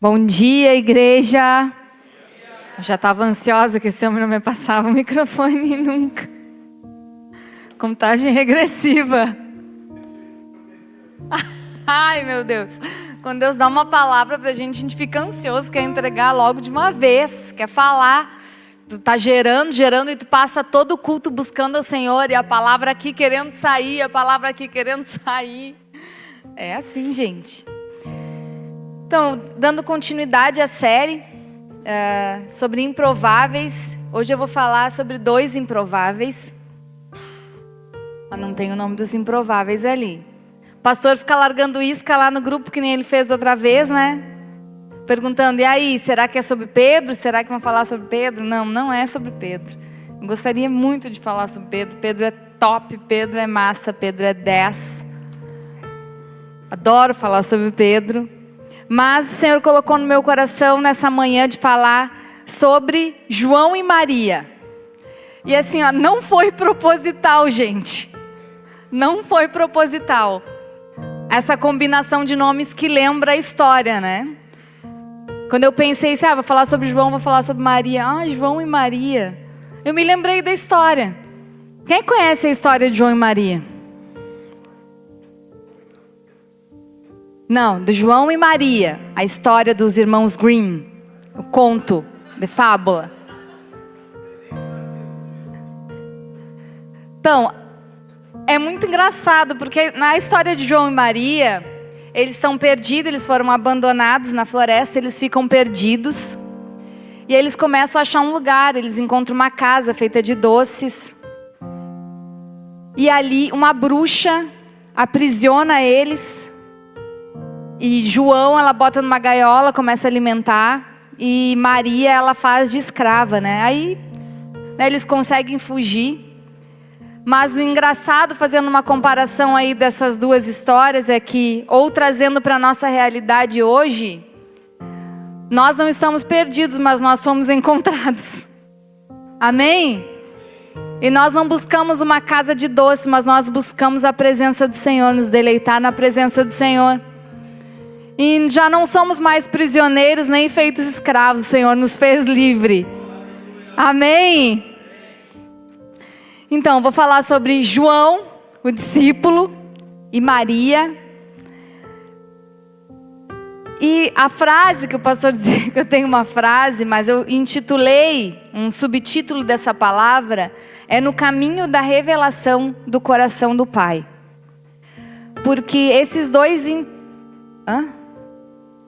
Bom dia, igreja. Eu já estava ansiosa que esse homem não me passava o microfone nunca. Contagem regressiva. Ai, meu Deus. Quando Deus dá uma palavra pra gente, a gente fica ansioso, quer entregar logo de uma vez, quer falar. Tu tá gerando e tu passa todo o culto buscando o Senhor e a palavra aqui querendo sair, a palavra aqui querendo sair. É assim, gente. Então, dando continuidade à série sobre improváveis, hoje eu vou falar sobre 2 improváveis. Mas não tem o nome dos improváveis ali. O pastor fica largando isca lá no grupo, que nem ele fez outra vez, né? Perguntando, e aí, será que é sobre Pedro? Será que vão falar sobre Pedro? Não, não é sobre Pedro. Eu gostaria muito de falar sobre Pedro. Pedro é top, Pedro é massa, Pedro é 10. Adoro falar sobre Pedro. Mas o Senhor colocou no meu coração nessa manhã de falar sobre João e Maria. E assim, ó, não foi proposital, gente. Não foi proposital. Essa combinação de nomes que lembra a história, né? Quando eu pensei assim, vou falar sobre João, vou falar sobre Maria. João e Maria. Eu me lembrei da história. Quem conhece a história de João e Maria? Não, de João e Maria. A história dos irmãos Grimm. O conto de fábula. Então, é muito engraçado, porque na história de João e Maria, eles estão perdidos, eles foram abandonados na floresta, eles ficam perdidos. E eles começam a achar um lugar, eles encontram uma casa feita de doces. E ali uma bruxa aprisiona eles. E João, ela bota numa gaiola, começa a alimentar. E Maria, ela faz de escrava, né? Aí, eles conseguem fugir. Mas o engraçado, fazendo uma comparação aí dessas 2 histórias, é que, ou trazendo para a nossa realidade hoje, nós não estamos perdidos, mas nós fomos encontrados. Amém? E nós não buscamos uma casa de doce, mas nós buscamos a presença do Senhor, nos deleitar na presença do Senhor. E já não somos mais prisioneiros, nem feitos escravos, o Senhor nos fez livre. Amém? Então, vou falar sobre João, o discípulo, e Maria. E a frase que o pastor dizia, que eu tenho uma frase, mas eu intitulei, um subtítulo dessa palavra, é no caminho da revelação do coração do Pai. Porque esses 2...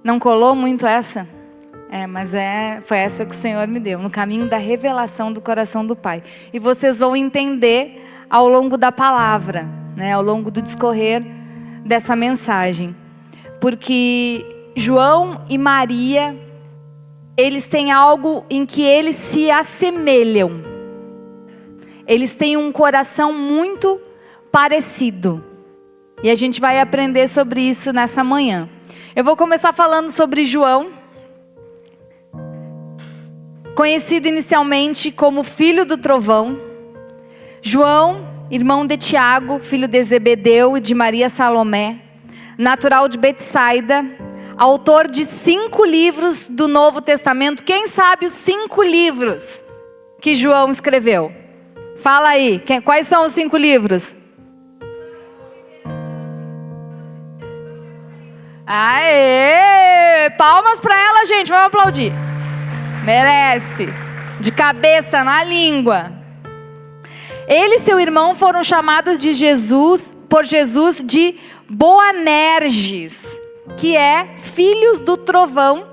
Não colou muito essa? Mas foi essa que o Senhor me deu, no caminho da revelação do coração do Pai. E vocês vão entender ao longo da palavra, né, ao longo do discorrer dessa mensagem. Porque João e Maria, eles têm algo em que eles se assemelham. Eles têm um coração muito parecido. E a gente vai aprender sobre isso nessa manhã. Eu vou começar falando sobre João, conhecido inicialmente como filho do trovão. João, irmão de Tiago, filho de Zebedeu e de Maria Salomé, natural de Betsaida, autor de 5 livros do Novo Testamento. Quem sabe os 5 livros que João escreveu? Fala aí, quais são os 5 livros? Aê! Palmas para ela, gente, vamos aplaudir. Merece. De cabeça na língua. Ele e seu irmão foram chamados por Jesus de Boanerges, que é filhos do trovão.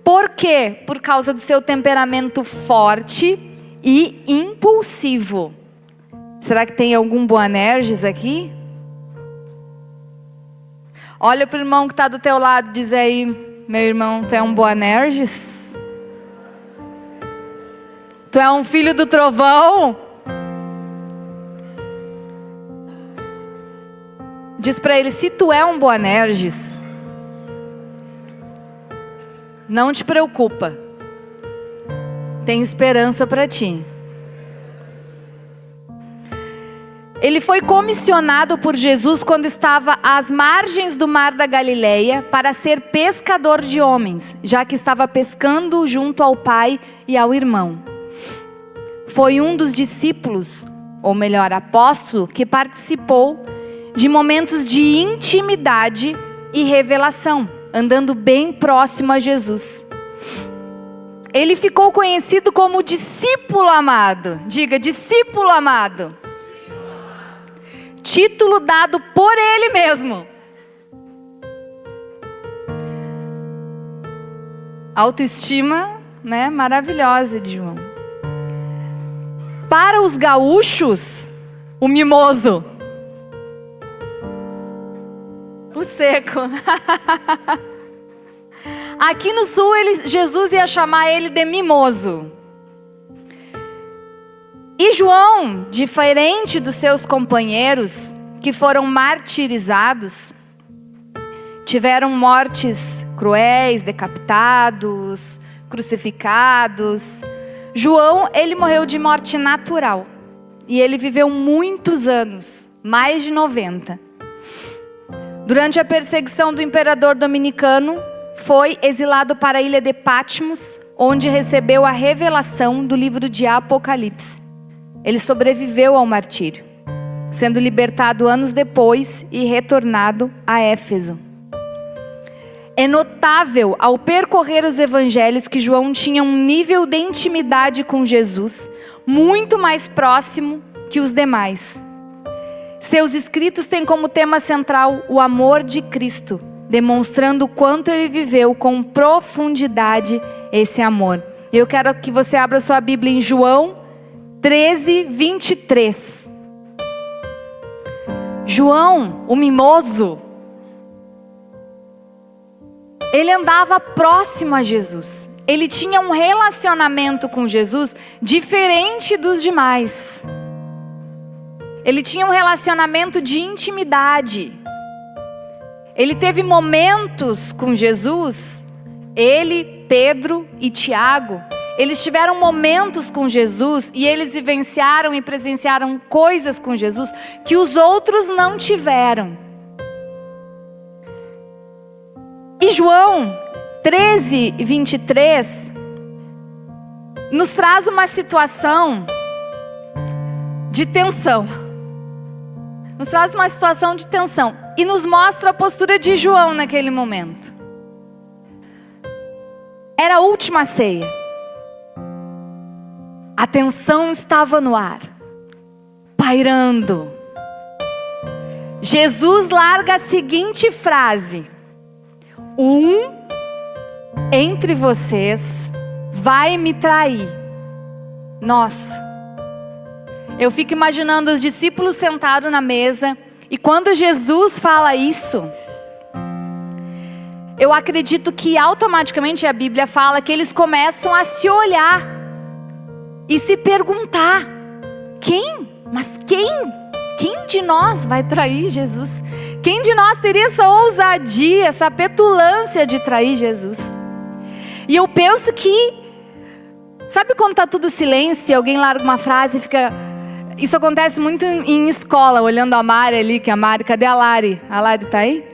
Por quê? Por causa do seu temperamento forte e impulsivo. Será que tem algum Boanerges aqui? Olha para o irmão que está do teu lado e diz aí, meu irmão, tu é um Boanerges? Tu é um filho do trovão? Diz para ele, se tu é um Boanerges, não te preocupa. Tem esperança para ti. Ele foi comissionado por Jesus quando estava às margens do mar da Galileia para ser pescador de homens, já que estava pescando junto ao pai e ao irmão. Foi um dos discípulos, ou melhor, apóstolo, que participou de momentos de intimidade e revelação, andando bem próximo a Jesus. Ele ficou conhecido como discípulo amado. Diga, discípulo amado. Título dado por ele mesmo. Autoestima, né, maravilhosa de João. Para os gaúchos, o mimoso. O seco. Aqui no sul, Jesus ia chamar ele de mimoso. E João, diferente dos seus companheiros, que foram martirizados, tiveram mortes cruéis, decapitados, crucificados. João, ele morreu de morte natural. E ele viveu muitos anos, mais de 90. Durante a perseguição do imperador dominicano, foi exilado para a ilha de Patmos, onde recebeu a revelação do livro de Apocalipse. Ele sobreviveu ao martírio, sendo libertado anos depois e retornado a Éfeso. É notável ao percorrer os evangelhos que João tinha um nível de intimidade com Jesus muito mais próximo que os demais. Seus escritos têm como tema central o amor de Cristo, demonstrando o quanto ele viveu com profundidade esse amor. Eu quero que você abra sua Bíblia em João 13, 23. João, o mimoso, ele andava próximo a Jesus. Ele tinha um relacionamento com Jesus diferente dos demais. Ele tinha um relacionamento de intimidade. Ele teve momentos com Jesus, ele, Pedro e Tiago, eles tiveram momentos com Jesus e eles vivenciaram e presenciaram coisas com Jesus que os outros não tiveram. E João 13, 23 nos traz uma situação de tensão. Nos traz uma situação de tensão e nos mostra a postura de João naquele momento. Era a última ceia. A tensão estava no ar, pairando. Jesus larga a seguinte frase: um entre vocês vai me trair. Nossa, eu fico imaginando os discípulos sentados na mesa, e quando Jesus fala isso, eu acredito que automaticamente a Bíblia fala que eles começam a se olhar e se perguntar: quem? Mas quem? Quem de nós vai trair Jesus? Quem de nós teria essa ousadia, essa petulância de trair Jesus? E eu penso que, sabe quando está tudo silêncio e alguém larga uma frase e fica... Isso acontece muito em escola, olhando a Mari ali, que a Mari, cadê a Lari? A Lari tá aí?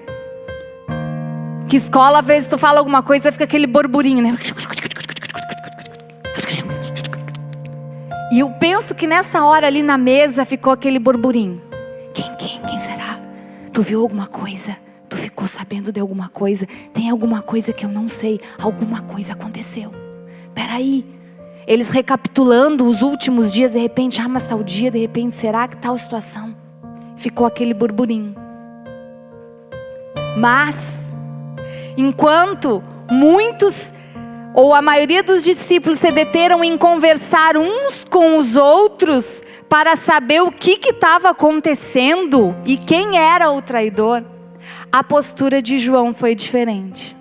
Que escola, às vezes tu fala alguma coisa, fica aquele burburinho, né? E eu penso que nessa hora ali na mesa ficou aquele burburinho. Quem será? Tu viu alguma coisa? Tu ficou sabendo de alguma coisa? Tem alguma coisa que eu não sei? Alguma coisa aconteceu. Peraí. Eles recapitulando os últimos dias, de repente, mas tal dia, de repente, será que tal situação? Ficou aquele burburinho. Mas, enquanto muitos, ou a maioria dos discípulos se deteram em conversar uns com os outros para saber o que estava acontecendo e quem era o traidor, a postura de João foi diferente.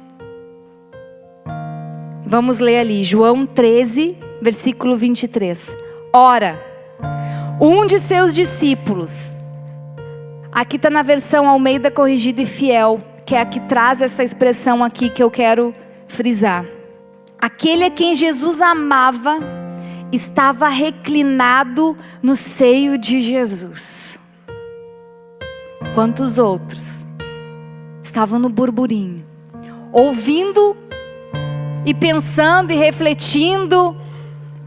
Vamos ler ali, João 13, versículo 23. Ora, um de seus discípulos, aqui está na versão Almeida Corrigida e Fiel, que é a que traz essa expressão aqui que eu quero frisar. Aquele a quem Jesus amava estava reclinado no seio de Jesus. enquanto os outros estavam no burburinho, ouvindo e pensando e refletindo,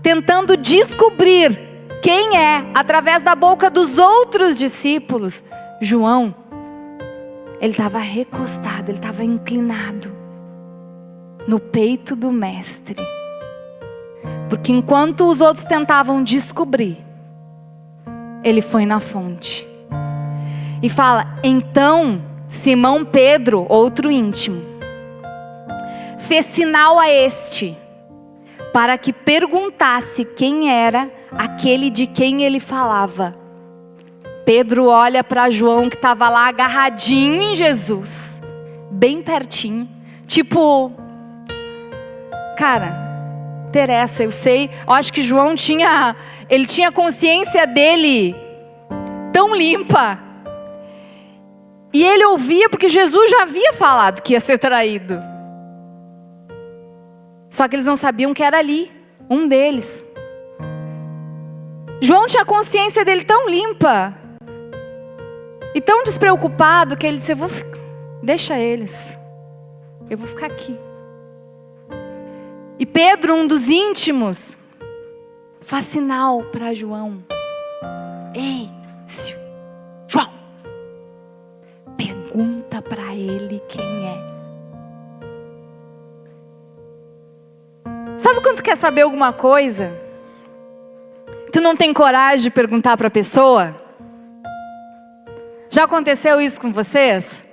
tentando descobrir quem é, através da boca dos outros discípulos, João, ele estava recostado, ele estava inclinado no peito do mestre. Porque enquanto os outros tentavam descobrir, ele foi na fonte. E fala, então Simão Pedro, outro íntimo, fez sinal a este, para que perguntasse quem era aquele de quem ele falava. Pedro olha para João, que estava lá agarradinho em Jesus, bem pertinho, tipo, cara, interessa, eu sei, eu acho que João tinha consciência dele tão limpa, e ele ouvia porque Jesus já havia falado que ia ser traído. Só que eles não sabiam que era ali, um deles. João tinha a consciência dele tão limpa e tão despreocupado que ele disse, deixa eles, eu vou ficar aqui. E Pedro, um dos íntimos, faz sinal para João. Ei, João, pergunta para ele quem é. Sabe quando tu quer saber alguma coisa? Tu não tem coragem de perguntar para a pessoa? Já aconteceu isso com vocês?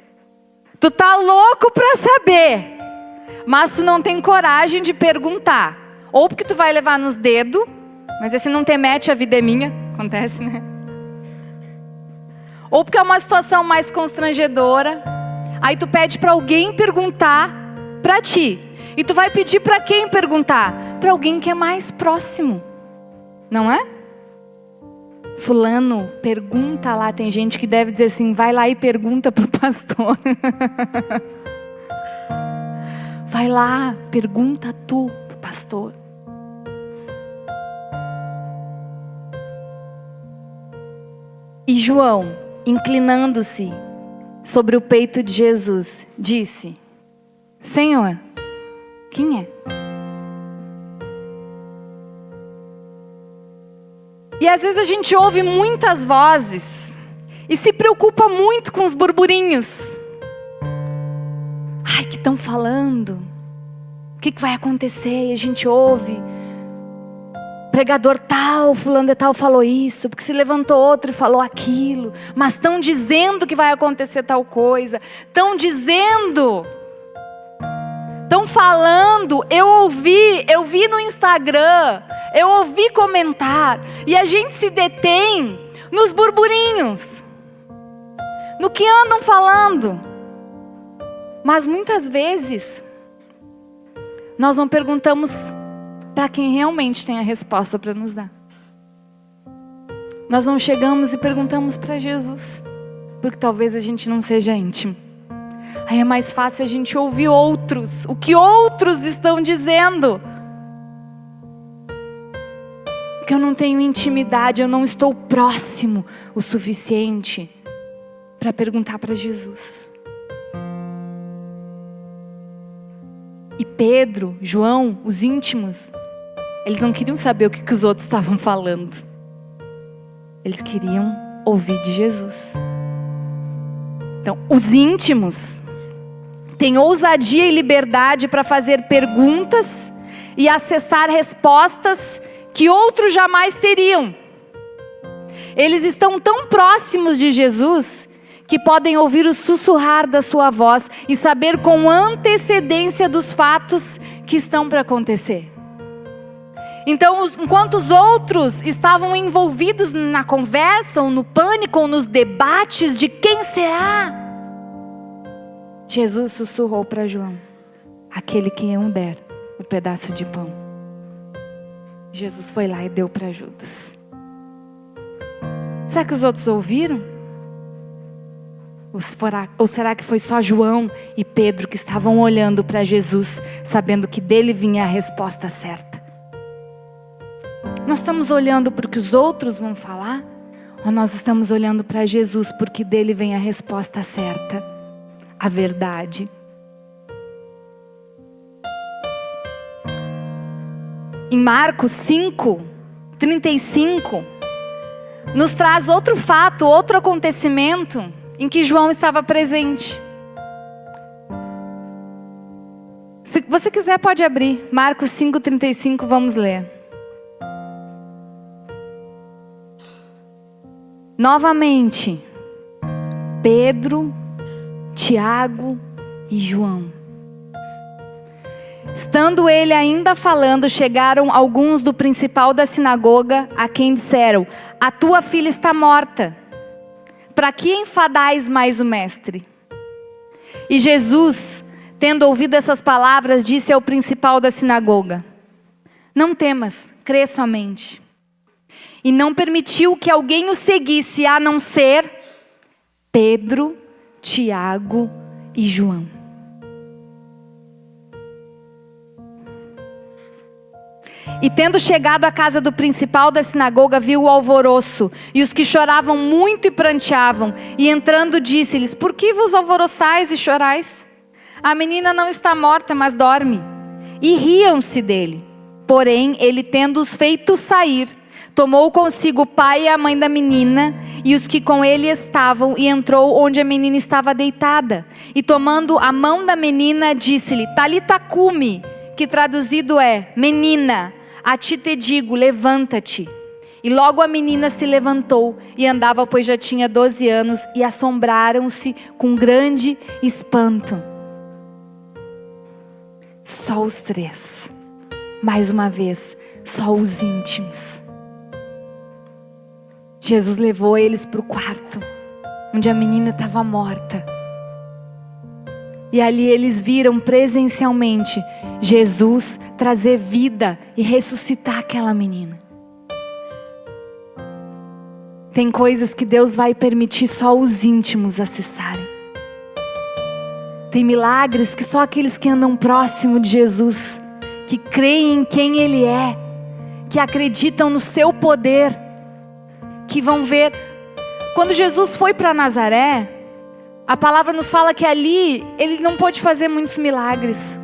Tu tá louco para saber, mas tu não tem coragem de perguntar. Ou porque tu vai levar nos dedos, mas esse não te mete, a vida é minha. Acontece, né? Ou porque é uma situação mais constrangedora. Aí tu pede para alguém perguntar para ti. E tu vai pedir para quem perguntar? Para alguém que é mais próximo. Não é? Fulano, pergunta lá. Tem gente que deve dizer assim, vai lá e pergunta pro pastor. Vai lá, pergunta tu pro pastor. E João, inclinando-se sobre o peito de Jesus, disse, Senhor, quem é? E às vezes a gente ouve muitas vozes e se preocupa muito com os burburinhos. Ai, que estão falando? O que vai acontecer? E a gente ouve. Pregador tal, fulano de tal falou isso, porque se levantou outro e falou aquilo. Mas estão dizendo que vai acontecer tal coisa. Estão dizendo. Estão falando. Eu vi no Instagram. Eu ouvi comentar. E a gente se detém nos burburinhos. No que andam falando. Mas muitas vezes nós não perguntamos para quem realmente tem a resposta para nos dar. Nós não chegamos e perguntamos para Jesus, porque talvez a gente não seja íntimo. Aí é mais fácil a gente ouvir outros, o que outros estão dizendo. Porque eu não tenho intimidade, eu não estou próximo o suficiente para perguntar para Jesus. E Pedro, João, os íntimos, eles não queriam saber o que os outros estavam falando. Eles queriam ouvir de Jesus. Então, os íntimos têm ousadia e liberdade para fazer perguntas e acessar respostas que outros jamais teriam. Eles estão tão próximos de Jesus que podem ouvir o sussurrar da sua voz e saber com antecedência dos fatos que estão para acontecer. Então, enquanto os outros estavam envolvidos na conversa, ou no pânico, ou nos debates de quem será, Jesus sussurrou para João, aquele que eu der o pedaço de pão. Jesus foi lá e deu para Judas. Será que os outros ouviram? Ou será que foi só João e Pedro que estavam olhando para Jesus, sabendo que dele vinha a resposta certa? Nós estamos olhando para o que os outros vão falar? Ou nós estamos olhando para Jesus porque dele vem a resposta certa, a verdade? Em Marcos 5:35, nos traz outro fato, outro acontecimento em que João estava presente. Se você quiser pode abrir, Marcos 5:35, vamos ler. Novamente, Pedro, Tiago e João. Estando ele ainda falando, chegaram alguns do principal da sinagoga, a quem disseram: a tua filha está morta. Para que enfadais mais o mestre? E Jesus, tendo ouvido essas palavras, disse ao principal da sinagoga: não temas, crê somente. E não permitiu que alguém o seguisse, a não ser Pedro, Tiago e João. E tendo chegado à casa do principal da sinagoga, viu o alvoroço e os que choravam muito e pranteavam. E entrando disse-lhes: por que vos alvoroçais e chorais? A menina não está morta, mas dorme. E riam-se dele. Porém, ele, tendo-os feito sair, tomou consigo o pai e a mãe da menina e os que com ele estavam, e entrou onde a menina estava deitada. E tomando a mão da menina, disse-lhe: Talita cumi, que traduzido é: menina, a ti te digo, levanta-te. E logo a menina se levantou e andava, pois já tinha 12 anos, e assombraram-se com grande espanto. Só os três. Mais uma vez, só os íntimos. Jesus levou eles para o quarto, onde a menina estava morta. E ali eles viram presencialmente Jesus trazer vida e ressuscitar aquela menina. Tem coisas que Deus vai permitir só os íntimos acessarem. Tem milagres que só aqueles que andam próximo de Jesus, que creem em quem Ele é, que acreditam no seu poder, que vão ver. Quando Jesus foi para Nazaré, a palavra nos fala que ali Ele não pôde fazer muitos milagres,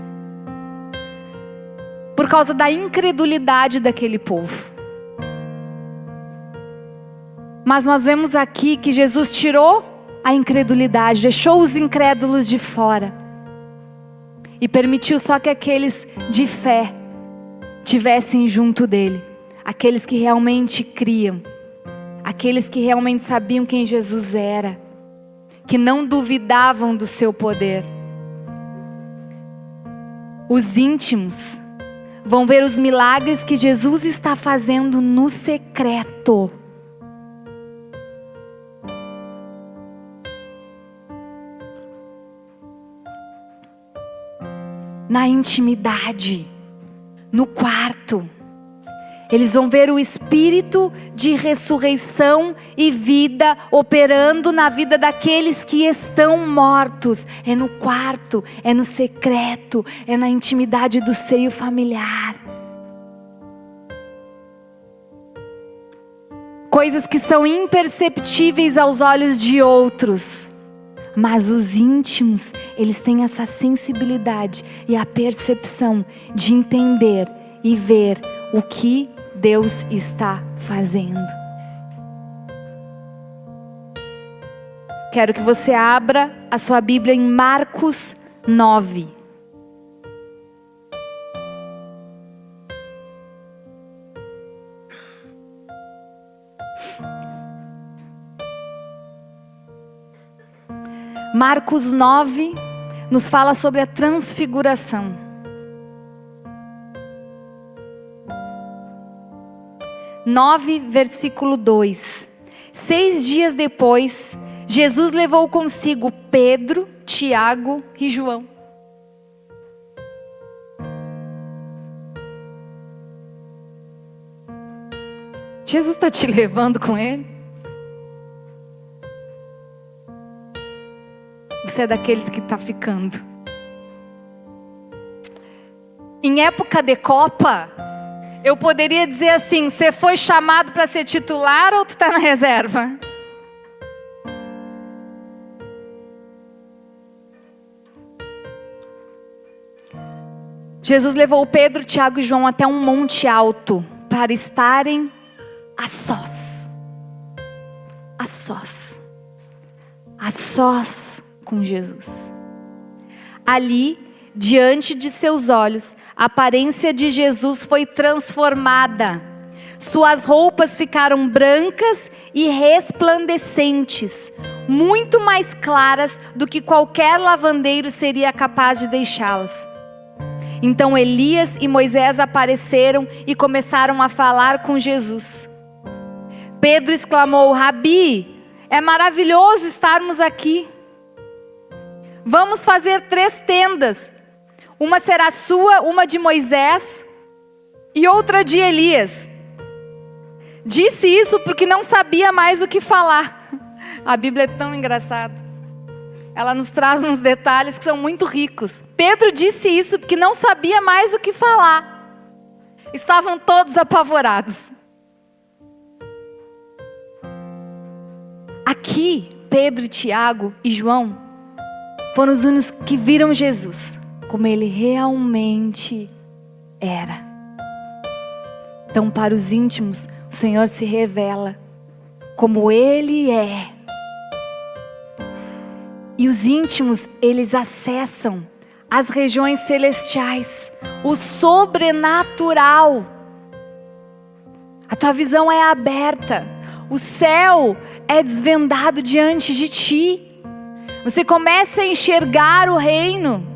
por causa da incredulidade daquele povo. Mas nós vemos aqui que Jesus tirou a incredulidade, deixou os incrédulos de fora e permitiu só que aqueles de fé tivessem junto dele, aqueles que realmente criam, aqueles que realmente sabiam quem Jesus era, que não duvidavam do seu poder. Os íntimos vão ver os milagres que Jesus está fazendo no secreto. Na intimidade, no quarto. Eles vão ver o Espírito de ressurreição e vida operando na vida daqueles que estão mortos. É no quarto, é no secreto, é na intimidade do seio familiar. Coisas que são imperceptíveis aos olhos de outros. Mas os íntimos, eles têm essa sensibilidade e a percepção de entender e ver o que Deus está fazendo. Quero que você abra a sua Bíblia em Marcos 9. Marcos 9 nos fala sobre a transfiguração. Versículo 2. 6 dias depois, Jesus levou consigo Pedro, Tiago e João. Jesus está te levando com ele? Você é daqueles que está ficando. Em época de Copa, Eu poderia dizer assim: você foi chamado para ser titular ou tu está na reserva? Jesus levou Pedro, Tiago e João até um monte alto para estarem a sós. A sós. A sós com Jesus. Ali, diante de seus olhos, a aparência de Jesus foi transformada. Suas roupas ficaram brancas e resplandecentes, muito mais claras do que qualquer lavandeiro seria capaz de deixá-las. Então Elias e Moisés apareceram e começaram a falar com Jesus. Pedro exclamou: Rabi, é maravilhoso estarmos aqui. Vamos fazer 3 tendas. Uma será sua, uma de Moisés e outra de Elias. Disse isso porque não sabia mais o que falar. A Bíblia é tão engraçada. Ela nos traz uns detalhes que são muito ricos. Pedro disse isso porque não sabia mais o que falar. Estavam todos apavorados. Aqui, Pedro, Tiago e João foram os únicos que viram Jesus como ele realmente era. Então, para os íntimos, o Senhor se revela como ele é. E os íntimos, eles acessam as regiões celestiais, o sobrenatural. A tua visão é aberta, o céu é desvendado diante de ti. Você começa a enxergar o reino.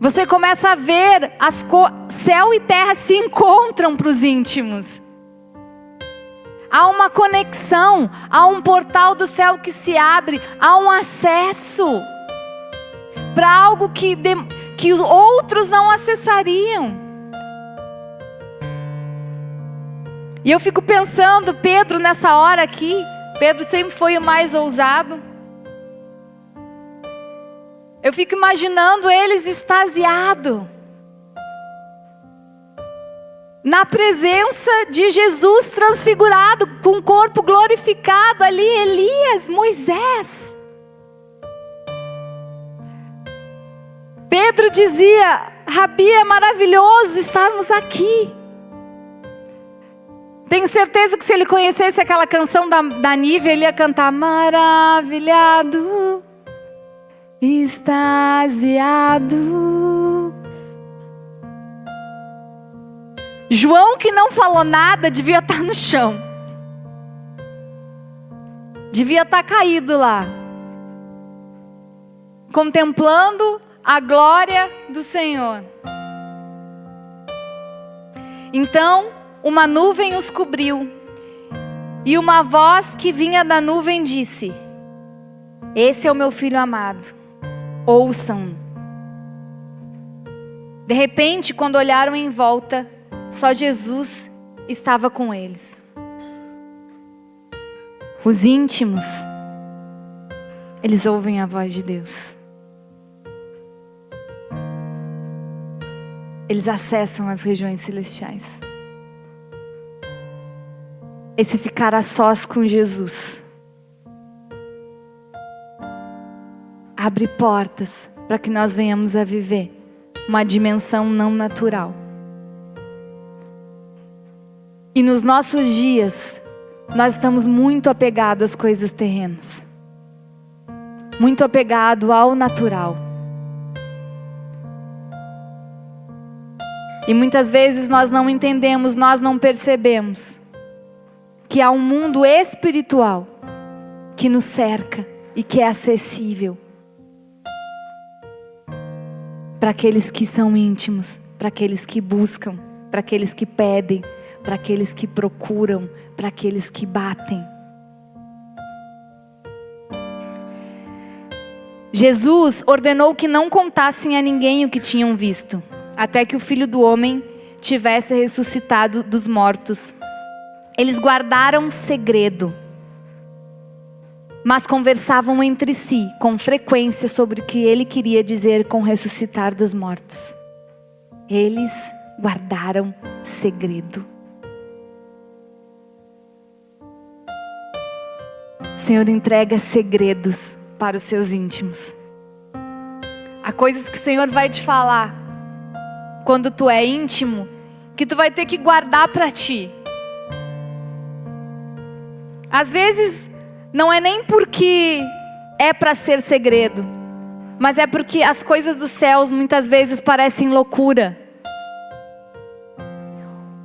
Você começa a ver, céu e terra se encontram para os íntimos. Há uma conexão, há um portal do céu que se abre, há um acesso para algo que os outros não acessariam. E eu fico pensando, Pedro nessa hora aqui, Pedro sempre foi o mais ousado. Eu fico imaginando eles extasiados, na presença de Jesus transfigurado, com o corpo glorificado ali, Elias, Moisés. Pedro dizia: Rabi, é maravilhoso estarmos aqui. Tenho certeza que se ele conhecesse aquela canção da Nívia, ele ia cantar: maravilhado, extasiado. João, que não falou nada, devia estar no chão. Devia estar caído lá, contemplando a glória do Senhor. Então, uma nuvem os cobriu, e uma voz que vinha da nuvem disse: esse é o meu filho amado, ouçam. De repente, quando olharam em volta, só Jesus estava com eles. Os íntimos, eles ouvem a voz de Deus. Eles acessam as regiões celestiais. Esse ficar a sós com Jesus abre portas para que nós venhamos a viver uma dimensão não natural. E nos nossos dias, nós estamos muito apegados às coisas terrenas. Muito apegados ao natural. E muitas vezes nós não entendemos, nós não percebemos que há um mundo espiritual que nos cerca e que é acessível para aqueles que são íntimos, para aqueles que buscam, para aqueles que pedem, para aqueles que procuram, para aqueles que batem. Jesus ordenou que não contassem a ninguém o que tinham visto, até que o Filho do Homem tivesse ressuscitado dos mortos. Eles guardaram segredo, mas conversavam entre si com frequência sobre o que ele queria dizer com ressuscitar dos mortos. Eles guardaram segredo. O Senhor entrega segredos para os seus íntimos. Há coisas que o Senhor vai te falar quando tu é íntimo, que tu vai ter que guardar para ti. Às vezes não é nem porque é para ser segredo, mas é porque as coisas dos céus muitas vezes parecem loucura.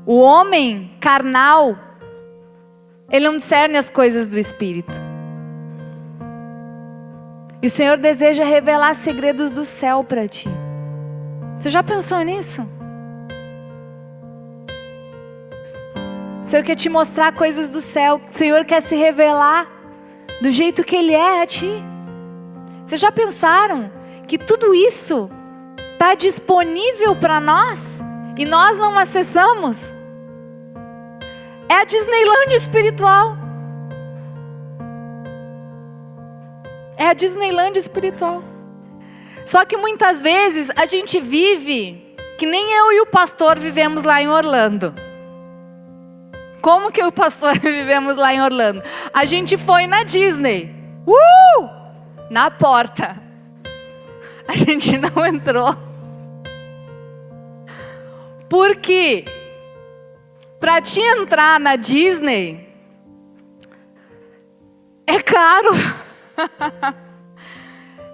O homem carnal, ele não discerne as coisas do Espírito. E o Senhor deseja revelar segredos do céu para ti. Você já pensou nisso? O Senhor quer te mostrar coisas do céu. O Senhor quer se revelar do jeito que Ele é a ti. Vocês já pensaram que tudo isso está disponível para nós e nós não acessamos? É a Disneylândia espiritual. É a Disneylândia espiritual. Só que muitas vezes a gente vive que nem eu e o pastor vivemos lá em Orlando. Como que eu e o pastor vivemos lá em Orlando? A gente foi na Disney. Na porta. A gente não entrou. Porque para te entrar na Disney é caro.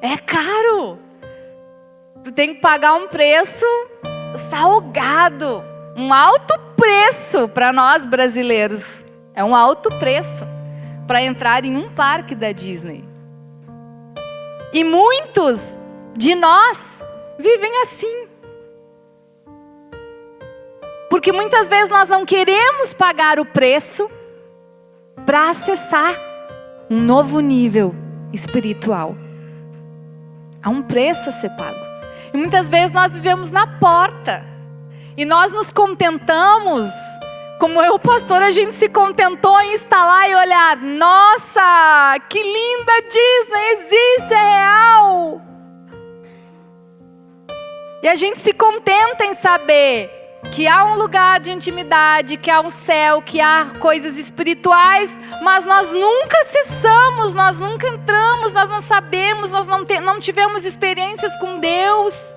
É caro. Tu tem que pagar um preço salgado, um alto preço para nós brasileiros. É um alto preço para entrar em um parque da Disney. E muitos de nós vivem assim. Porque muitas vezes nós não queremos pagar o preço para acessar um novo nível espiritual. Há um preço a ser pago. E muitas vezes nós vivemos na porta. E nós nos contentamos, como eu, pastor, a gente se contentou em estar lá e olhar. Nossa, que linda Disney, existe, é real. E a gente se contenta em saber que há um lugar de intimidade, que há um céu, que há coisas espirituais, mas nós nunca acessamos, nós nunca entramos, nós não sabemos, nós não tivemos experiências com Deus.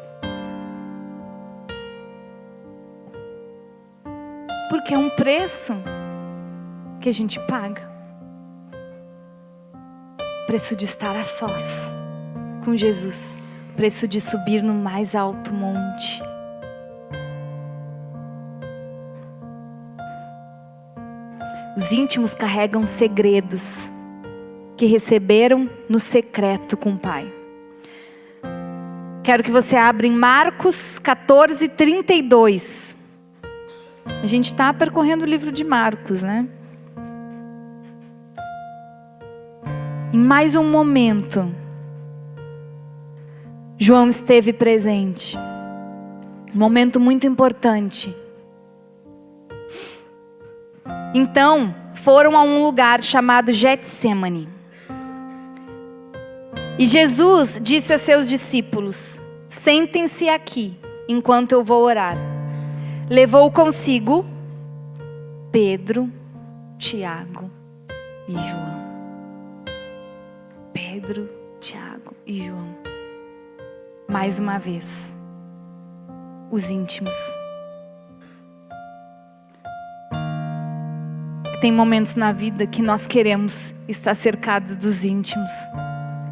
Porque é um preço que a gente paga. Preço de estar a sós com Jesus. Preço de subir no mais alto monte. Os íntimos carregam segredos que receberam no secreto com o Pai. Quero que você abra em Marcos 14, 32. A gente está percorrendo o livro de Marcos, né? Em mais um momento, João esteve presente. Um momento muito importante. Então, foram a um lugar chamado Getsêmani. E Jesus disse a seus discípulos: sentem-se aqui, enquanto eu vou orar. Levou consigo Pedro, Tiago e João. Pedro, Tiago e João. Mais uma vez, os íntimos. Tem momentos na vida que nós queremos estar cercados dos íntimos.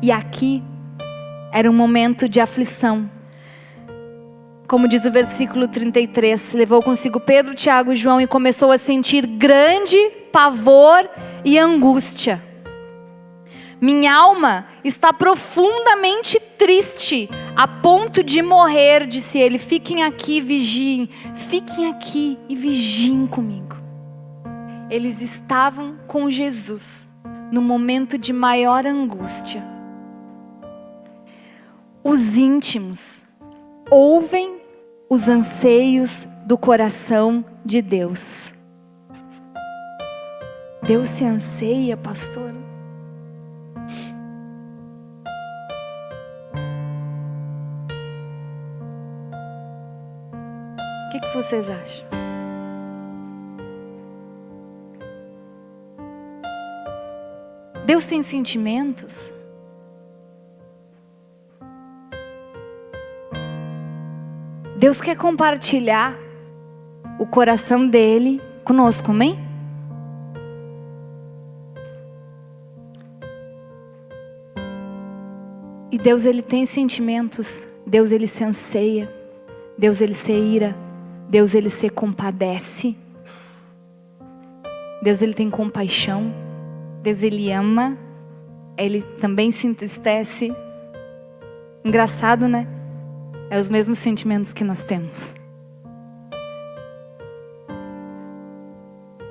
E aqui era um momento de aflição. Como diz o versículo 33, levou consigo Pedro, Tiago e João e começou a sentir grande pavor e angústia. Minha alma está profundamente triste, a ponto de morrer, disse ele. Fiquem aqui e vigiem comigo. Eles estavam com Jesus no momento de maior angústia. Os íntimos ouvem os anseios do coração de Deus. Deus se anseia, pastor? O que vocês acham? Deus tem sentimentos? Deus quer compartilhar o coração dele conosco, amém? E Deus, ele tem sentimentos. Deus, ele se anseia. Deus, ele se ira. Deus, ele se compadece. Deus, ele tem compaixão. Deus, ele ama. Ele também se entristece. Engraçado, né? É os mesmos sentimentos que nós temos.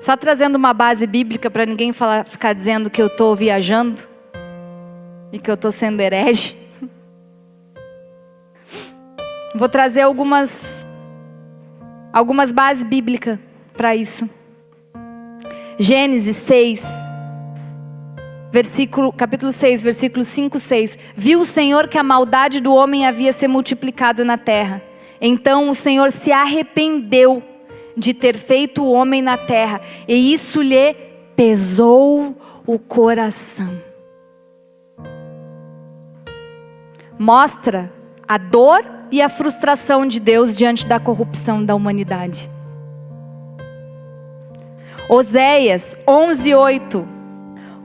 Só trazendo uma base bíblica para ninguém ficar dizendo que eu estou viajando e que eu estou sendo herege. Vou trazer algumas bases bíblicas para isso. Gênesis 6, capítulo 6, versículo 5, 6. Viu o Senhor que a maldade do homem havia se multiplicado na terra. Então o Senhor se arrependeu de ter feito o homem na terra, e isso lhe pesou o coração. Mostra a dor e a frustração de Deus diante da corrupção da humanidade. Oséias 11:8.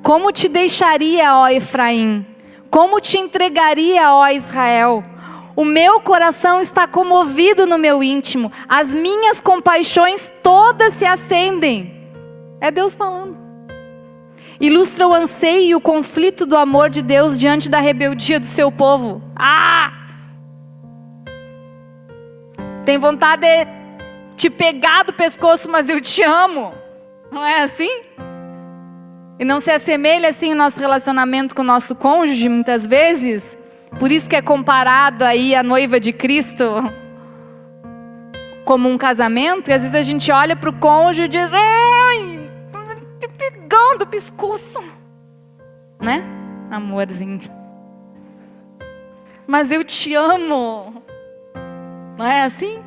Como te deixaria, ó Efraim? Como te entregaria, ó Israel? O meu coração está comovido no meu íntimo. As minhas compaixões todas se acendem. É Deus falando. Ilustra o anseio e o conflito do amor de Deus diante da rebeldia do seu povo. Tem vontade de te pegar do pescoço, mas eu te amo. Não é assim? E não se assemelha assim o nosso relacionamento com o nosso cônjuge, muitas vezes? Por isso que é comparado aí a noiva de Cristo como um casamento. E às vezes a gente olha para o cônjuge e diz: ai, te pegando o pescoço. Né? Amorzinho. Mas eu te amo. Não é assim?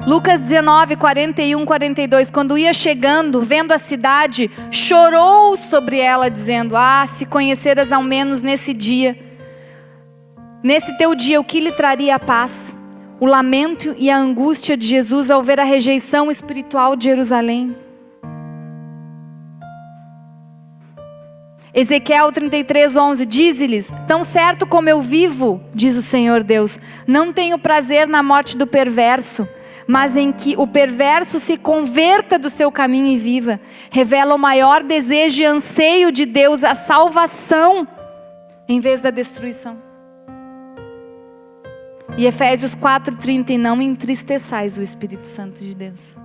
Lucas 19, 41, 42. Quando ia chegando, vendo a cidade, chorou sobre ela, dizendo: se conheceras ao menos nesse teu dia, o que lhe traria a paz? O lamento e a angústia de Jesus ao ver a rejeição espiritual de Jerusalém. Ezequiel 33, 11. Dize-lhes: tão certo como eu vivo, diz o Senhor Deus, não tenho prazer na morte do perverso, mas em que o perverso se converta do seu caminho e viva. Revela o maior desejo e anseio de Deus, a salvação, em vez da destruição. E Efésios 4:30, e não entristeçais o Espírito Santo de Deus.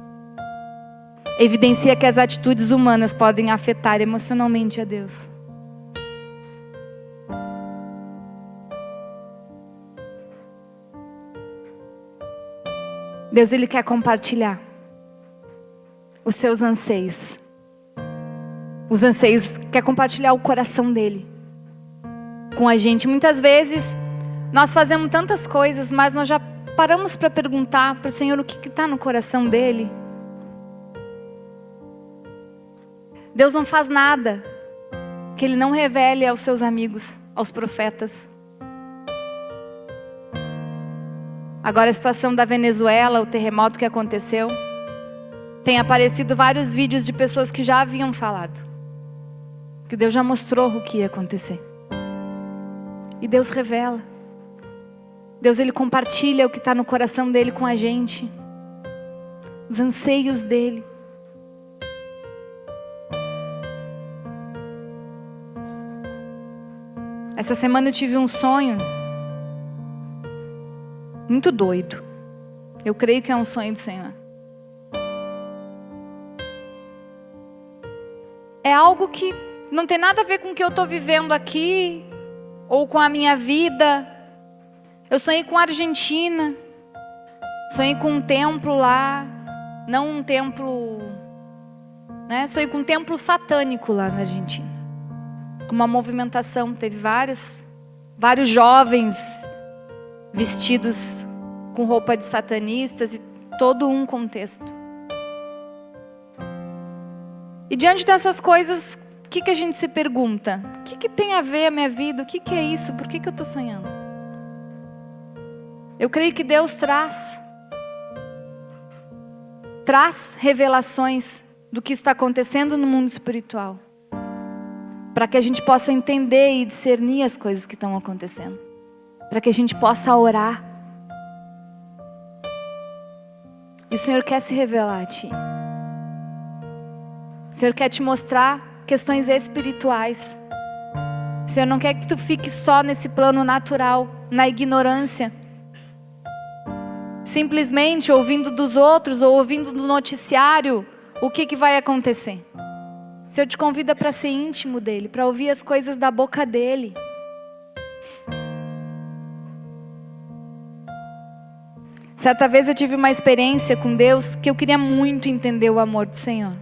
Evidencia que as atitudes humanas podem afetar emocionalmente a Deus. Deus, ele quer compartilhar os seus anseios. Os anseios, quer compartilhar o coração dele com a gente. Muitas vezes nós fazemos tantas coisas, mas nós já paramos para perguntar para o Senhor o que está no coração dele. Deus não faz nada que ele não revele aos seus amigos, aos profetas. Agora a situação da Venezuela, o terremoto que aconteceu, tem aparecido vários vídeos de pessoas que já haviam falado, que Deus já mostrou o que ia acontecer. E Deus revela. Deus, ele compartilha o que está no coração dele com a gente. Os anseios dele. Essa semana eu tive um sonho muito doido. Eu creio que é um sonho do Senhor. É algo que não tem nada a ver com o que eu estou vivendo aqui, ou com a minha vida. Eu sonhei com a Argentina. Sonhei com um templo lá. Não um templo, né? Sonhei com um templo satânico lá na Argentina. Com uma movimentação. Teve vários jovens vestidos com roupa de satanistas e todo um contexto. E diante dessas coisas, o que a gente se pergunta? O que tem a ver a minha vida? O que é isso? Por que eu estou sonhando? Eu creio que Deus traz revelações do que está acontecendo no mundo espiritual, para que a gente possa entender e discernir as coisas que estão acontecendo, para que a gente possa orar. E o Senhor quer se revelar a ti. O Senhor quer te mostrar questões espirituais. O Senhor não quer que tu fique só nesse plano natural, na ignorância, simplesmente ouvindo dos outros ou ouvindo do noticiário o que vai acontecer. O Senhor te convida para ser íntimo dele, para ouvir as coisas da boca dele. Certa vez eu tive uma experiência com Deus que eu queria muito entender o amor do Senhor.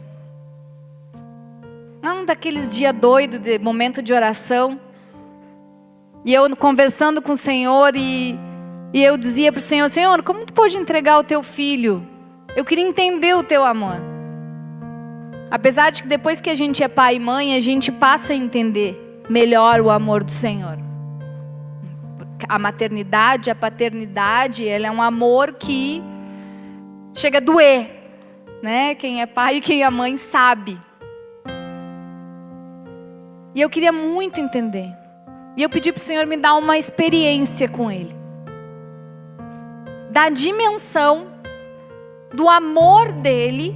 Um daqueles dias doidos, de momento de oração. E eu conversando com o Senhor e eu dizia para o Senhor: Senhor, como tu pode entregar o teu filho? Eu queria entender o teu amor. Apesar de que depois que a gente é pai e mãe, a gente passa a entender melhor o amor do Senhor. A maternidade, a paternidade, ela é um amor que chega a doer, né? Quem é pai e quem é mãe sabe. E eu queria muito entender. E eu pedi para o Senhor me dar uma experiência com Ele, da dimensão do amor dele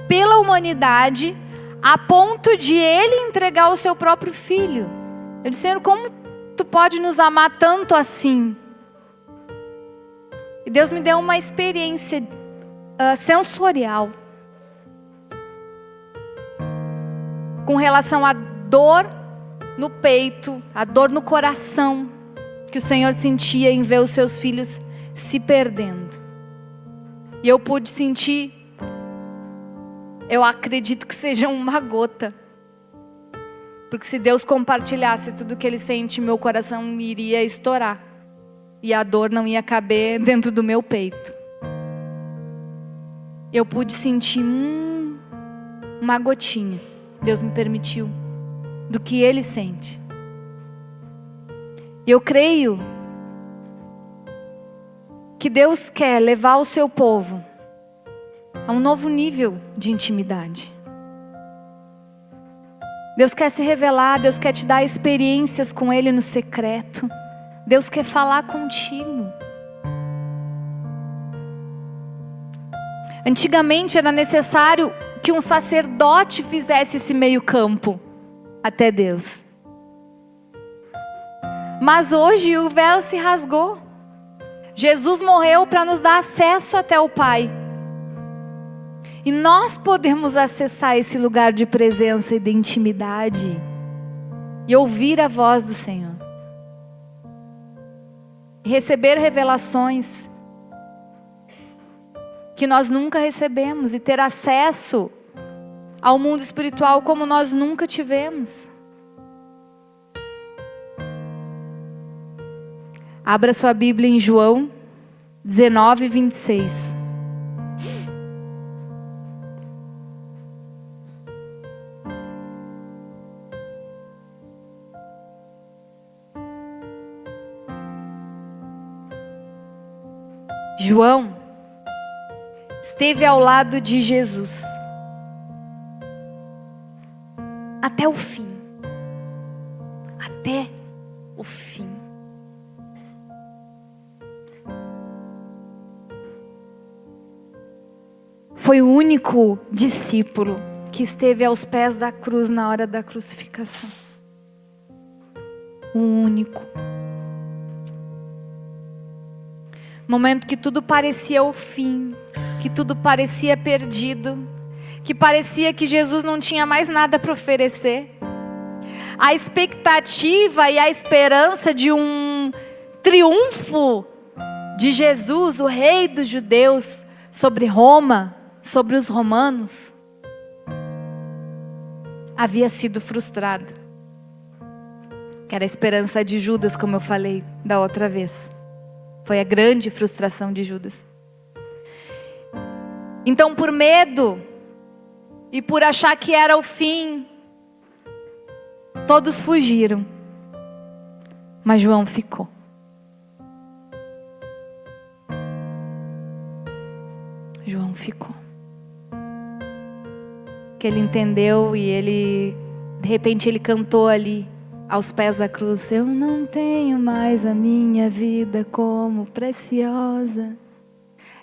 pela humanidade, a ponto de Ele entregar o seu próprio filho. Eu disse: Senhor, como tu pode nos amar tanto assim? E Deus me deu uma experiência sensorial com relação à dor no peito, a dor no coração que o Senhor sentia em ver os seus filhos se perdendo. E eu pude sentir, eu acredito que seja uma gota, porque se Deus compartilhasse tudo que Ele sente, meu coração iria estourar e a dor não ia caber dentro do meu peito. Eu pude sentir uma gotinha, Deus me permitiu, do que Ele sente. E eu creio que Deus quer levar o seu povo a um novo nível de intimidade. Deus quer se revelar, Deus quer te dar experiências com Ele no secreto. Deus quer falar contigo. Antigamente era necessário que um sacerdote fizesse esse meio campo até Deus. Mas hoje o véu se rasgou. Jesus morreu para nos dar acesso até o Pai. E nós podemos acessar esse lugar de presença e de intimidade e ouvir a voz do Senhor. E receber revelações que nós nunca recebemos e ter acesso ao mundo espiritual como nós nunca tivemos. Abra sua Bíblia em João 19, 26. João esteve ao lado de Jesus até o fim. Até o fim. Foi o único discípulo que esteve aos pés da cruz na hora da crucificação. O único. No momento que tudo parecia o fim, que tudo parecia perdido, que parecia que Jesus não tinha mais nada para oferecer, a expectativa e a esperança de um triunfo de Jesus, o rei dos judeus, sobre Roma, sobre os romanos, havia sido frustrada. Que era a esperança de Judas, como eu falei da outra vez. Foi a grande frustração de Judas. Então, por medo e por achar que era o fim, todos fugiram. Mas João ficou. João ficou. Que ele entendeu e de repente ele cantou ali aos pés da cruz: eu não tenho mais a minha vida como preciosa.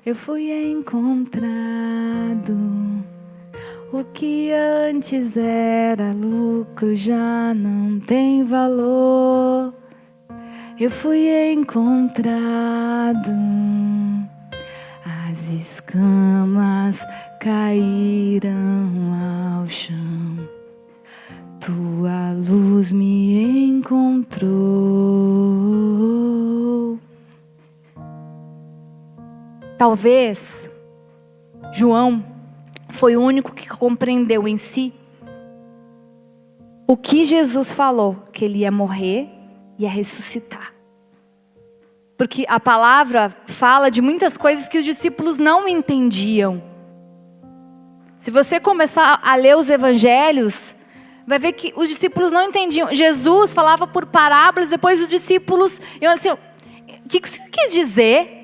Eu fui encontrado. O que antes era lucro já não tem valor. Eu fui encontrado. As escamas caíram ao chão. Tua luz me encontrou. Talvez João foi o único que compreendeu em si o que Jesus falou, que ele ia morrer e ia ressuscitar. Porque a palavra fala de muitas coisas que os discípulos não entendiam. Se você começar a ler os evangelhos, vai ver que os discípulos não entendiam. Jesus falava por parábolas, depois os discípulos iam assim: o que o Senhor quis dizer?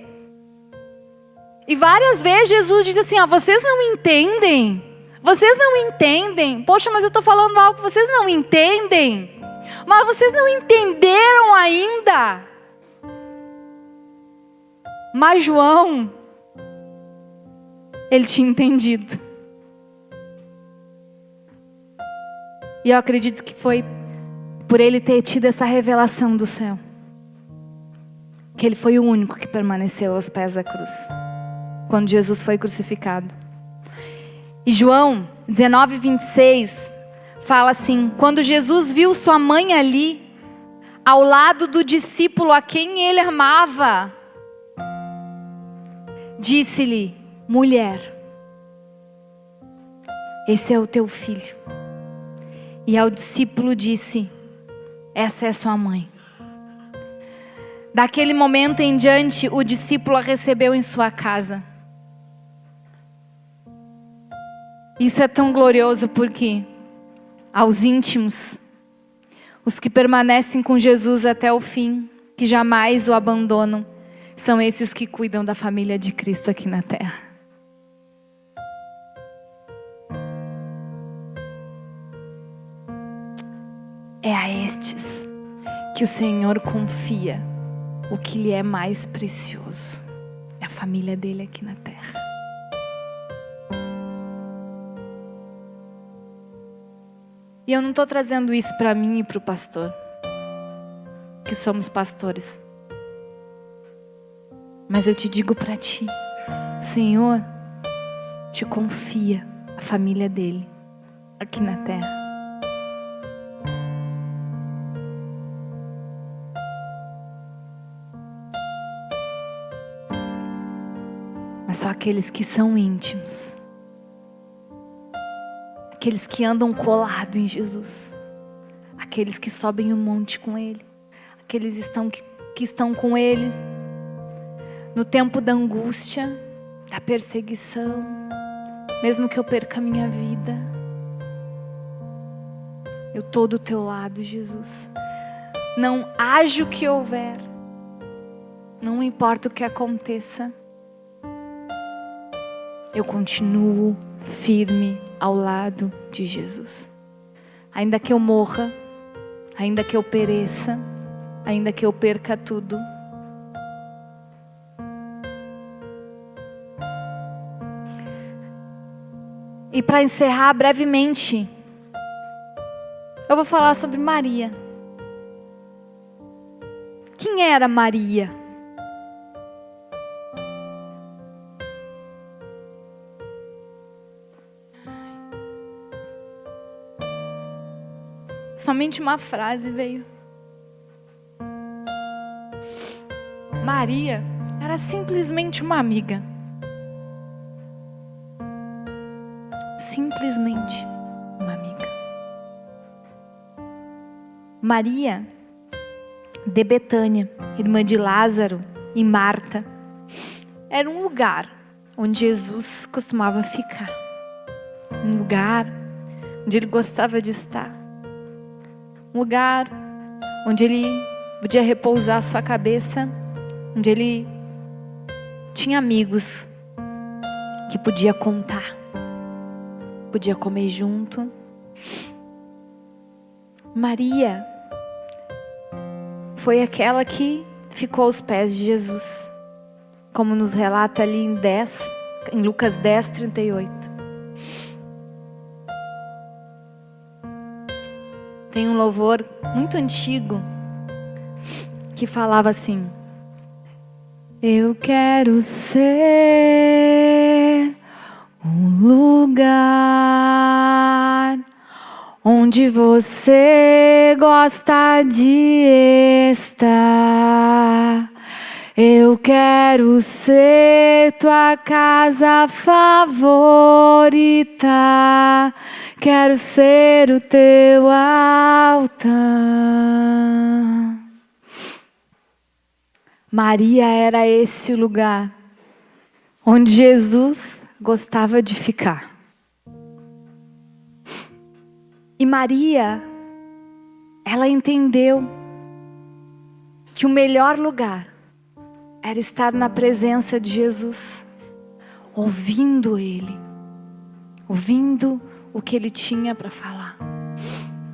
E várias vezes Jesus diz assim: vocês não entendem? Vocês não entendem? Poxa, mas eu estou falando algo que vocês não entendem. Mas vocês não entenderam ainda. Mas João, ele tinha entendido. E eu acredito que foi por ele ter tido essa revelação do céu, que ele foi o único que permaneceu aos pés da cruz, quando Jesus foi crucificado. E João 19:26 fala assim: quando Jesus viu sua mãe ali, ao lado do discípulo a quem ele amava, disse-lhe: mulher, esse é o teu filho. E ao discípulo disse: essa é sua mãe. Daquele momento em diante, o discípulo a recebeu em sua casa. Isso é tão glorioso porque aos íntimos, os que permanecem com Jesus até o fim, que jamais o abandonam, são esses que cuidam da família de Cristo aqui na terra. É a estes que o Senhor confia o que lhe é mais precioso. É a família dele aqui na terra. E eu não estou trazendo isso para mim e para o pastor, que somos pastores. Mas eu te digo para ti: o Senhor te confia a família dele aqui na terra. Mas só aqueles que são íntimos, aqueles que andam colados em Jesus, aqueles que sobem o monte com Ele, aqueles que estão com Ele no tempo da angústia, da perseguição, mesmo que eu perca a minha vida, eu estou do teu lado, Jesus. Não haja o que houver, não importa o que aconteça, eu continuo firme ao lado de Jesus. Ainda que eu morra, ainda que eu pereça, ainda que eu perca tudo, e para encerrar brevemente, eu vou falar sobre Maria. Quem era Maria? Somente uma frase veio. Maria era simplesmente uma amiga. Simplesmente uma amiga. Maria de Betânia, irmã de Lázaro e Marta. Era um lugar onde Jesus costumava ficar. Um lugar onde ele gostava de estar. Um lugar onde ele podia repousar sua cabeça. Onde ele tinha amigos que podia contar. Podia comer junto. Maria foi aquela que ficou aos pés de Jesus, como nos relata ali em Lucas 10, 38. Tem um louvor muito antigo que falava assim: eu quero ser um lugar onde você gosta de estar. Eu quero ser tua casa favorita. Quero ser o teu altar. Maria era esse o lugar onde Jesus gostava de ficar. E Maria, ela entendeu que o melhor lugar era estar na presença de Jesus, ouvindo Ele, ouvindo o que Ele tinha para falar.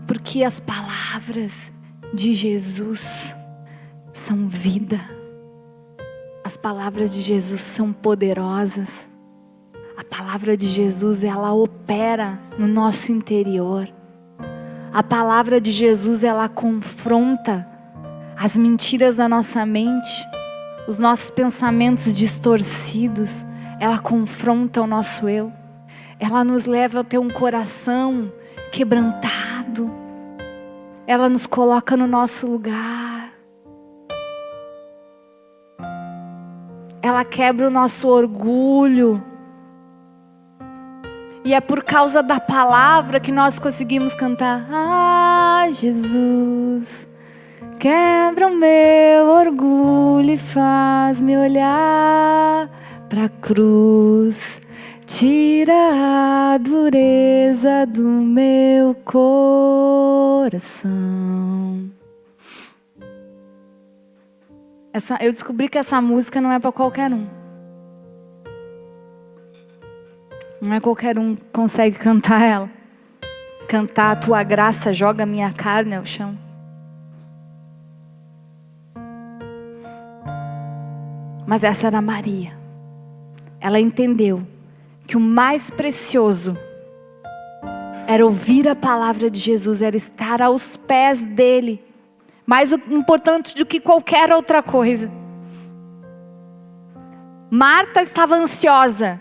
Porque as palavras de Jesus são vida. As palavras de Jesus são poderosas. A palavra de Jesus, ela opera no nosso interior. A palavra de Jesus, ela confronta as mentiras da nossa mente, os nossos pensamentos distorcidos. Ela confronta o nosso eu. Ela nos leva a ter um coração quebrantado. Ela nos coloca no nosso lugar. Ela quebra o nosso orgulho. E é por causa da palavra que nós conseguimos cantar: ah, Jesus, quebra o meu orgulho e faz-me olhar pra cruz. Tira a dureza do meu coração. Eu descobri que essa música não é para qualquer um. Não é qualquer um que consegue cantar ela. Cantar a tua graça joga minha carne ao chão. Mas essa era Maria. Ela entendeu que o mais precioso era ouvir a palavra de Jesus, era estar aos pés dele. Mais importante do que qualquer outra coisa. Marta estava ansiosa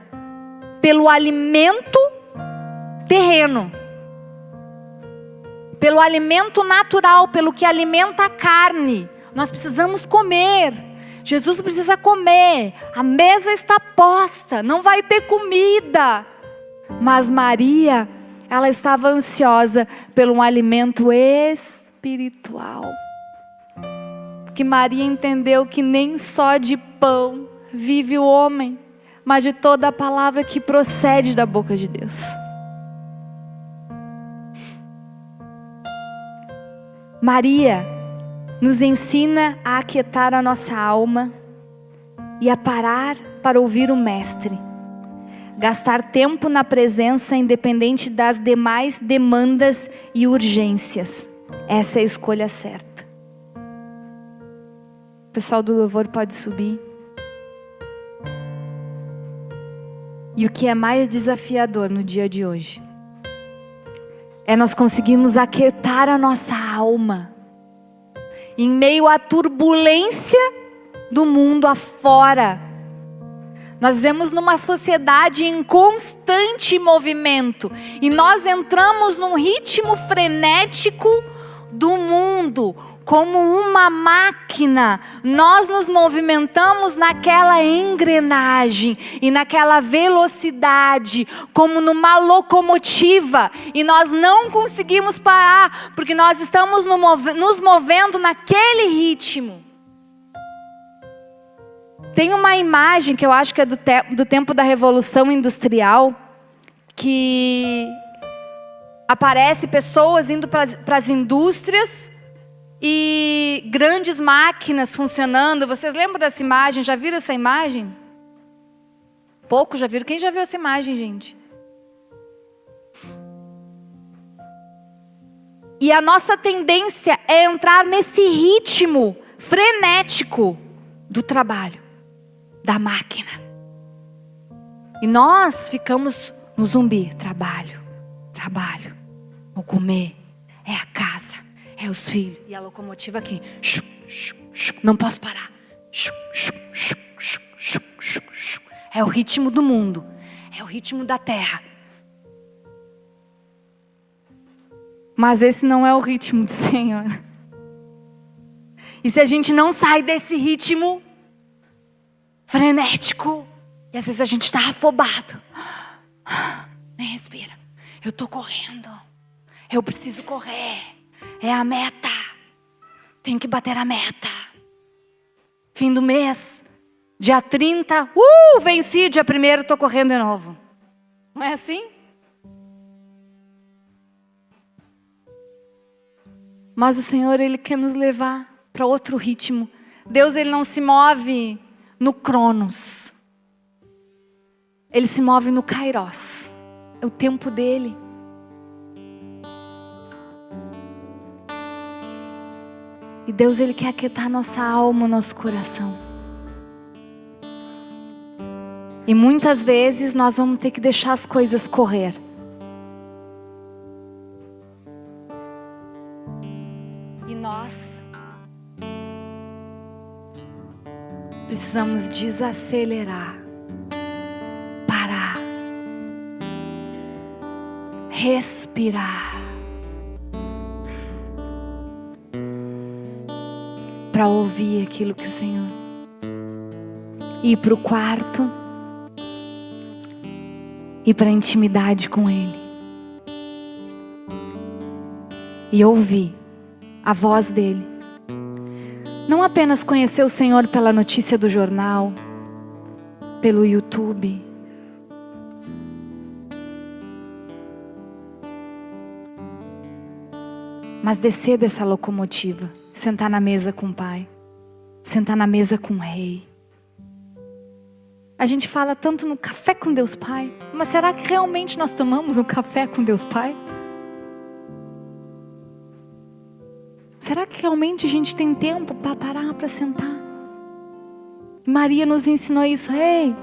pelo alimento terreno, pelo alimento natural, pelo que alimenta a carne. Nós precisamos comer. Jesus precisa comer. A mesa está posta, não vai ter comida. Mas Maria, ela estava ansiosa pelo um alimento espiritual. Porque Maria entendeu que nem só de pão vive o homem, mas de toda a palavra que procede da boca de Deus. Maria nos ensina a aquietar a nossa alma e a parar para ouvir o Mestre. Gastar tempo na presença independente das demais demandas e urgências. Essa é a escolha certa. O pessoal do louvor pode subir. E o que é mais desafiador no dia de hoje é nós conseguirmos aquietar a nossa alma em meio à turbulência do mundo afora. Nós vivemos numa sociedade em constante movimento e nós entramos num ritmo frenético do mundo, como uma máquina. Nós nos movimentamos naquela engrenagem e naquela velocidade, como numa locomotiva, e nós não conseguimos parar, porque nós estamos nos movendo naquele ritmo. Tem uma imagem que eu acho que é do tempo da Revolução Industrial, que aparece pessoas indo para as indústrias e grandes máquinas funcionando. Vocês lembram dessa imagem? Já viram essa imagem? Poucos já viram. Quem já viu essa imagem, gente? E a nossa tendência é entrar nesse ritmo frenético do trabalho, da máquina. E nós ficamos no zumbi. Trabalho, trabalho, vou comer, é a casa, é os filhos. E a locomotiva aqui, não posso parar. É o ritmo do mundo, é o ritmo da terra. Mas esse não é o ritmo do Senhor. E se a gente não sai desse ritmo frenético, e às vezes a gente está afobado, nem respira. Eu estou correndo, eu preciso correr, é a meta, tenho que bater a meta. Fim do mês, dia 30, venci, dia 1º estou correndo de novo. Não é assim? Mas o Senhor, Ele quer nos levar para outro ritmo. Deus, Ele não se move no Cronos. Ele se move no Kairos. É o tempo dEle. E Deus, Ele quer aquietar nossa alma, nosso coração. E muitas vezes nós vamos ter que deixar as coisas correr. E nós precisamos desacelerar, parar, respirar, para ouvir aquilo que o Senhor, ir para o quarto, ir para a intimidade com Ele e ouvir a voz dEle. Não apenas conhecer o Senhor pela notícia do jornal, pelo YouTube. Mas descer dessa locomotiva, sentar na mesa com o Pai, sentar na mesa com o Rei. A gente fala tanto no café com Deus Pai, mas será que realmente nós tomamos um café com Deus Pai? Será que realmente a gente tem tempo para parar, para sentar? Maria nos ensinou isso. Ei,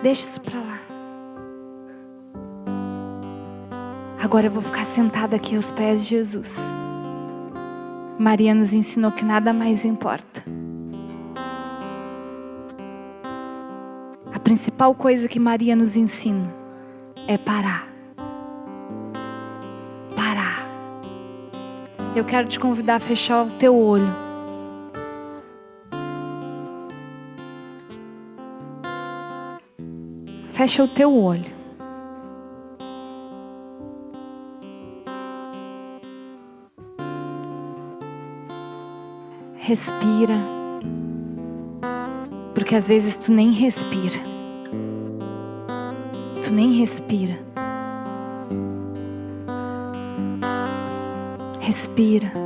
deixa isso para lá. Agora eu vou ficar sentada aqui aos pés de Jesus. Maria nos ensinou que nada mais importa. A principal coisa que Maria nos ensina é parar. Eu quero te convidar a fechar o teu olho. Fecha o teu olho. Respira. Porque às vezes tu nem respira. Tu nem respira. Respira.